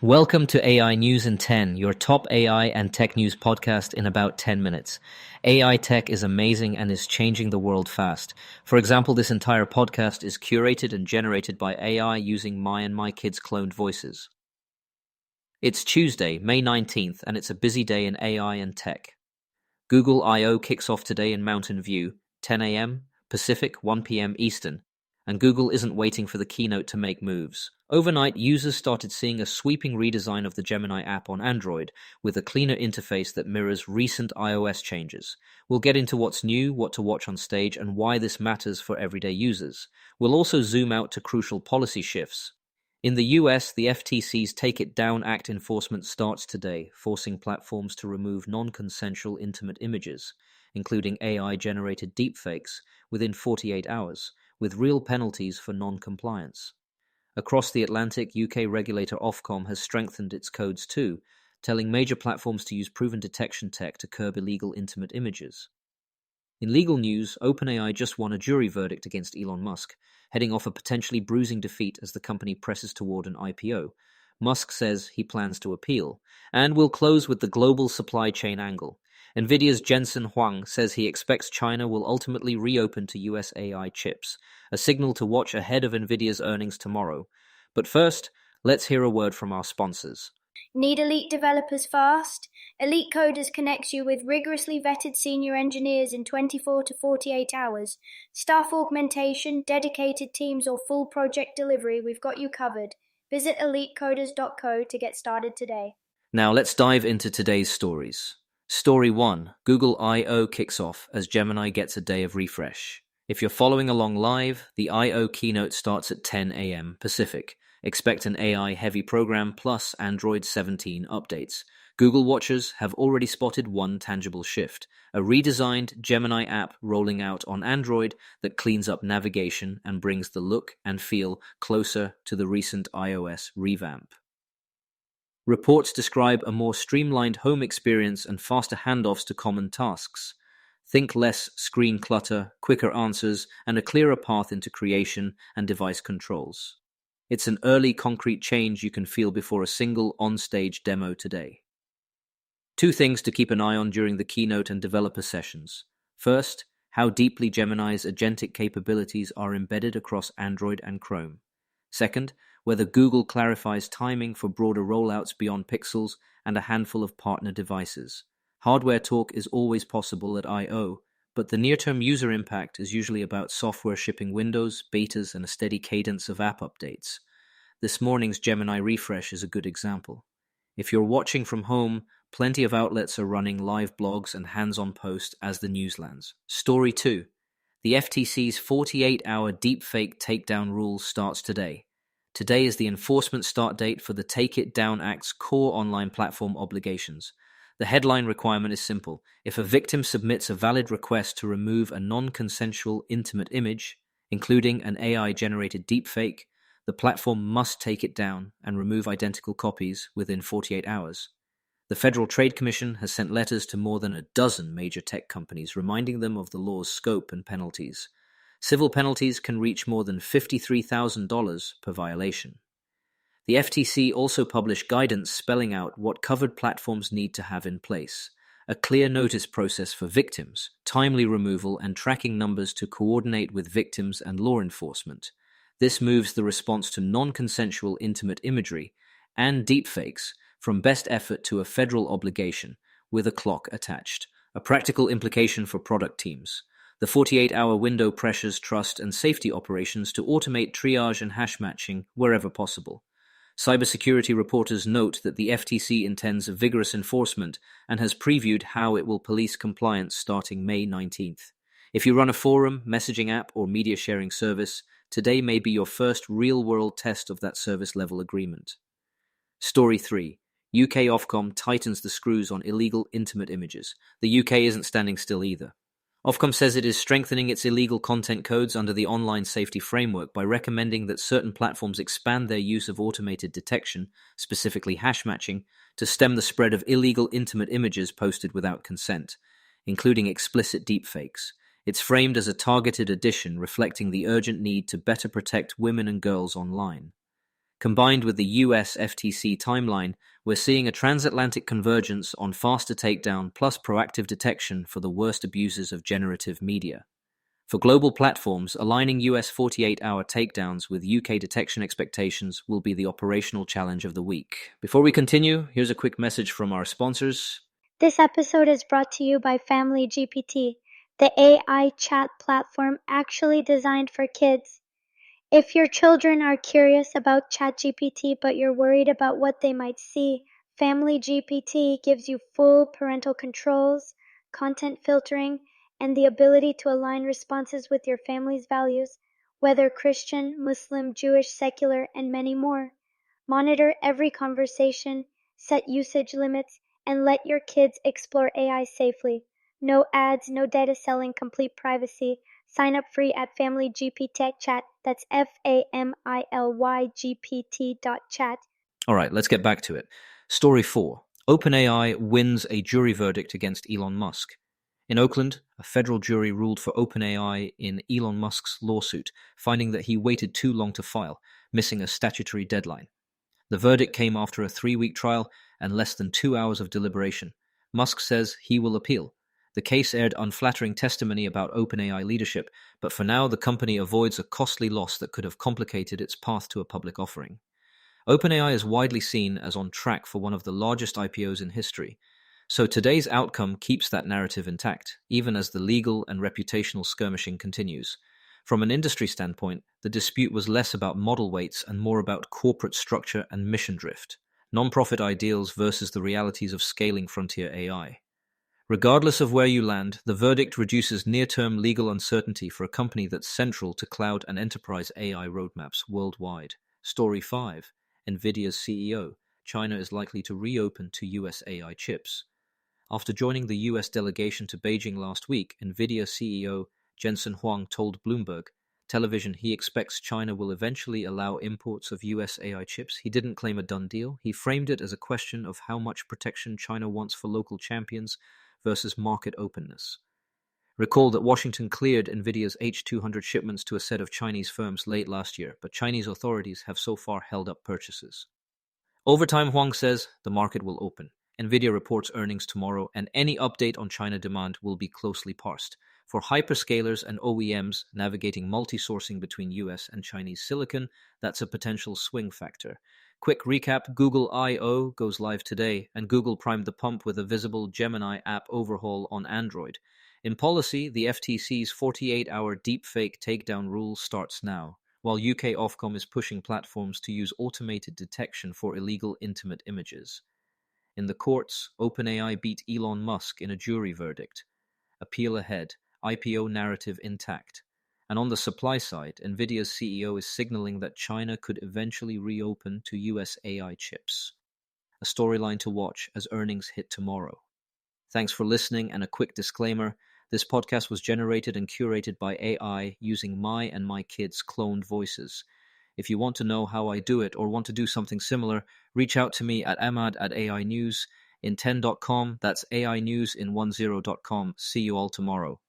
Welcome to AI News in 10, your top AI and tech news podcast in about 10 minutes. AI tech is amazing and is changing the world fast. For example, this entire podcast is curated and generated by AI using my and my kids' cloned voices. It's Tuesday, May 19th, and it's a busy day in AI and tech. Google I.O. kicks off today in Mountain View, 10 a.m. Pacific, 1 p.m. Eastern. And Google isn't waiting for the keynote to make moves. Overnight, users started seeing a sweeping redesign of the Gemini app on Android, with a cleaner interface that mirrors recent iOS changes. We'll get into what's new, what to watch on stage, and why this matters for everyday users. We'll also zoom out to crucial policy shifts. In the US, the FTC's Take It Down Act enforcement starts today, forcing platforms to remove non-consensual intimate images, including AI-generated deepfakes, within 48 hours. With real penalties for non-compliance. Across the Atlantic, UK regulator Ofcom has strengthened its codes too, telling major platforms to use proven detection tech to curb illegal intimate images. In legal news, OpenAI just won a jury verdict against Elon Musk, heading off a potentially bruising defeat as the company presses toward an IPO. Musk says he plans to appeal, and we'll close with the global supply chain angle. Nvidia's Jensen Huang says he expects China will ultimately reopen to US AI chips, a signal to watch ahead of Nvidia's earnings tomorrow. But first, let's hear a word from our sponsors. Need elite developers fast? Elite Coders connects you with rigorously vetted senior engineers in 24 to 48 hours. Staff augmentation, dedicated teams, or full project delivery, we've got you covered. Visit elitecoders.co to get started today. Now let's dive into today's stories. Story 1. Google I.O. kicks off as Gemini gets a day of refresh. If you're following along live, the I.O. keynote starts at 10 a.m. Pacific. Expect an AI-heavy program plus Android 17 updates. Google watchers have already spotted one tangible shift, a redesigned Gemini app rolling out on Android that cleans up navigation and brings the look and feel closer to the recent iOS revamp. Reports describe a more streamlined home experience and faster handoffs to common tasks. Think less screen clutter, quicker answers, and a clearer path into creation and device controls. It's an early concrete change you can feel before a single on-stage demo today. 2 things to keep an eye on during the keynote and developer sessions. First, how deeply Gemini's agentic capabilities are embedded across Android and Chrome. Second, whether Google clarifies timing for broader rollouts beyond Pixels and a handful of partner devices. Hardware talk is always possible at I.O., but the near-term user impact is usually about software shipping windows, betas, and a steady cadence of app updates. This morning's Gemini refresh is a good example. If you're watching from home, plenty of outlets are running live blogs and hands-on posts as the news lands. Story 2. The FTC's 48-hour deepfake takedown rule starts today. Today is the enforcement start date for the Take It Down Act's core online platform obligations. The headline requirement is simple. If a victim submits a valid request to remove a non-consensual intimate image, including an AI-generated deepfake, the platform must take it down and remove identical copies within 48 hours. The Federal Trade Commission has sent letters to more than a dozen major tech companies reminding them of the law's scope and penalties. Civil penalties can reach more than $53,000 per violation. The FTC also published guidance spelling out what covered platforms need to have in place: a clear notice process for victims, timely removal, and tracking numbers to coordinate with victims and law enforcement. This moves the response to non-consensual intimate imagery and deepfakes from best effort to a federal obligation with a clock attached, a practical implication for product teams. The 48-hour window pressures trust and safety operations to automate triage and hash matching wherever possible. Cybersecurity reporters note that the FTC intends a vigorous enforcement and has previewed how it will police compliance starting May 19th. If you run a forum, messaging app, or media sharing service, today may be your first real-world test of that service-level agreement. Story 3. UK Ofcom tightens the screws on illegal intimate images. The UK isn't standing still either. Ofcom says it is strengthening its illegal content codes under the online safety framework by recommending that certain platforms expand their use of automated detection, specifically hash matching, to stem the spread of illegal intimate images posted without consent, including explicit deepfakes. It's framed as a targeted addition reflecting the urgent need to better protect women and girls online. Combined with the US FTC timeline, we're seeing a transatlantic convergence on faster takedown plus proactive detection for the worst abuses of generative media. For global platforms, aligning US 48-hour takedowns with UK detection expectations will be the operational challenge of the week. Before we continue, here's a quick message from our sponsors. This episode is brought to you by Family GPT, the AI chat platform actually designed for kids. If your children are curious about ChatGPT but you're worried about what they might see, Family GPT gives you full parental controls, content filtering, and the ability to align responses with your family's values, whether Christian, Muslim, Jewish, secular, and many more. Monitor every conversation, set usage limits, and let your kids explore AI safely. No ads, no data selling, complete privacy. Sign up free at Family GPT Chat. That's FAMILYGPT.chat. All right, let's get back to it. Story 4. OpenAI wins a jury verdict against Elon Musk. In Oakland, a federal jury ruled for OpenAI in Elon Musk's lawsuit, finding that he waited too long to file, missing a statutory deadline. The verdict came after a 3-week trial and less than 2 hours of deliberation. Musk says he will appeal. The case aired unflattering testimony about OpenAI leadership, but for now the company avoids a costly loss that could have complicated its path to a public offering. OpenAI is widely seen as on track for one of the largest IPOs in history, so today's outcome keeps that narrative intact, even as the legal and reputational skirmishing continues. From an industry standpoint, the dispute was less about model weights and more about corporate structure and mission drift, non-profit ideals versus the realities of scaling frontier AI. Regardless of where you land, the verdict reduces near-term legal uncertainty for a company that's central to cloud and enterprise AI roadmaps worldwide. Story 5. Nvidia's CEO. China is likely to reopen to US AI chips. After joining the US delegation to Beijing last week, Nvidia CEO Jensen Huang told Bloomberg Television he expects China will eventually allow imports of US AI chips. He didn't claim a done deal. He framed it as a question of how much protection China wants for local champions versus market openness. Recall that Washington cleared Nvidia's H200 shipments to a set of Chinese firms late last year, but Chinese authorities have so far held up purchases. Over time, Huang says the market will open. Nvidia reports earnings tomorrow, and any update on China demand will be closely parsed. For hyperscalers and OEMs navigating multi-sourcing between US and Chinese silicon, that's a potential swing factor. Quick recap, Google I.O. goes live today, and Google primed the pump with a visible Gemini app overhaul on Android. In policy, the FTC's 48-hour deepfake takedown rule starts now, while UK Ofcom is pushing platforms to use automated detection for illegal intimate images. In the courts, OpenAI beat Elon Musk in a jury verdict. Appeal ahead, IPO narrative intact. And on the supply side, Nvidia's CEO is signaling that China could eventually reopen to US AI chips. A storyline to watch as earnings hit tomorrow. Thanks for listening, and a quick disclaimer. This podcast was generated and curated by AI using my and my kids' cloned voices. If you want to know how I do it or want to do something similar, reach out to me at ahmad@AI News in 10.com. That's AI News in 10.com. See you all tomorrow.